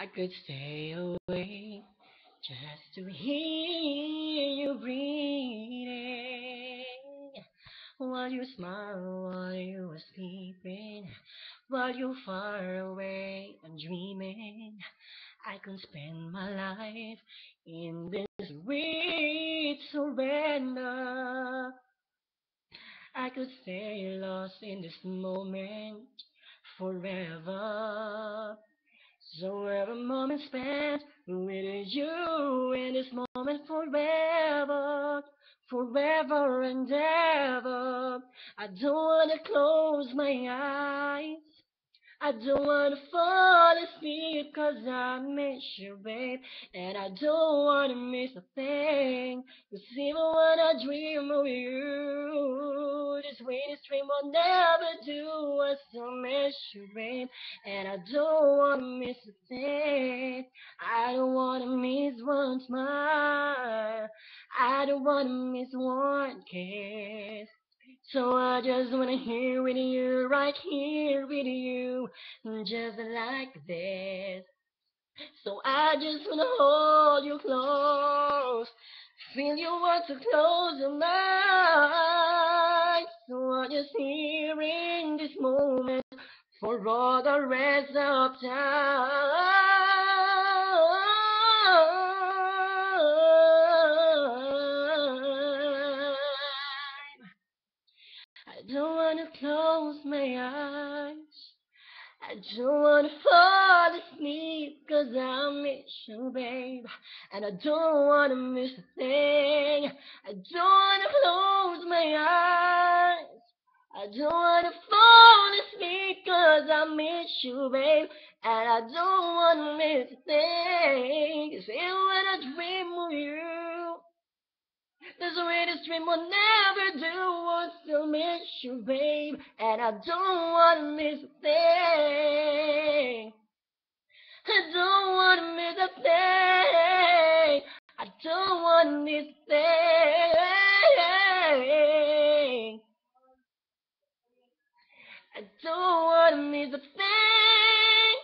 I could stay awake just to hear you breathing. While you smile, while you were sleeping, while you're far away and dreaming, I can spend my life in this sweet surrender. I could stay lost in this moment forever. So every moment spent with you in this moment forever, forever and ever. I don't wanna close my eyes. I don't wanna fall asleep 'cause I miss you, babe. And I don't wanna miss a thing. 'Cause even when I dream of you, this sweetest dream will never do. I still miss you, babe. And I don't wanna miss a thing. I don't wanna miss one smile. I don't wanna miss one kiss. So I just wanna hear with you, right here with you, just like this. So I just wanna hold you close, feel you want to close your mind. So I'm just here in this moment for all the rest of time. I don't wanna close my eyes. I don't wanna fall asleep 'cause I miss you, babe. And I don't wanna miss a thing. I don't wanna close my eyes. I don't wanna fall asleep 'cause I miss you, babe. And I don't wanna miss a thing. 'Cause even when I dream of you, the sweetest dream will never do. I still miss you, babe, and I don't wanna miss a thing. I don't wanna miss a thing. I don't wanna miss a thing. I don't wanna miss a thing.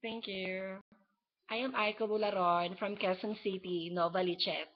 Thank you. I am Aiko Bularon from Quezon City, Nova Lichet.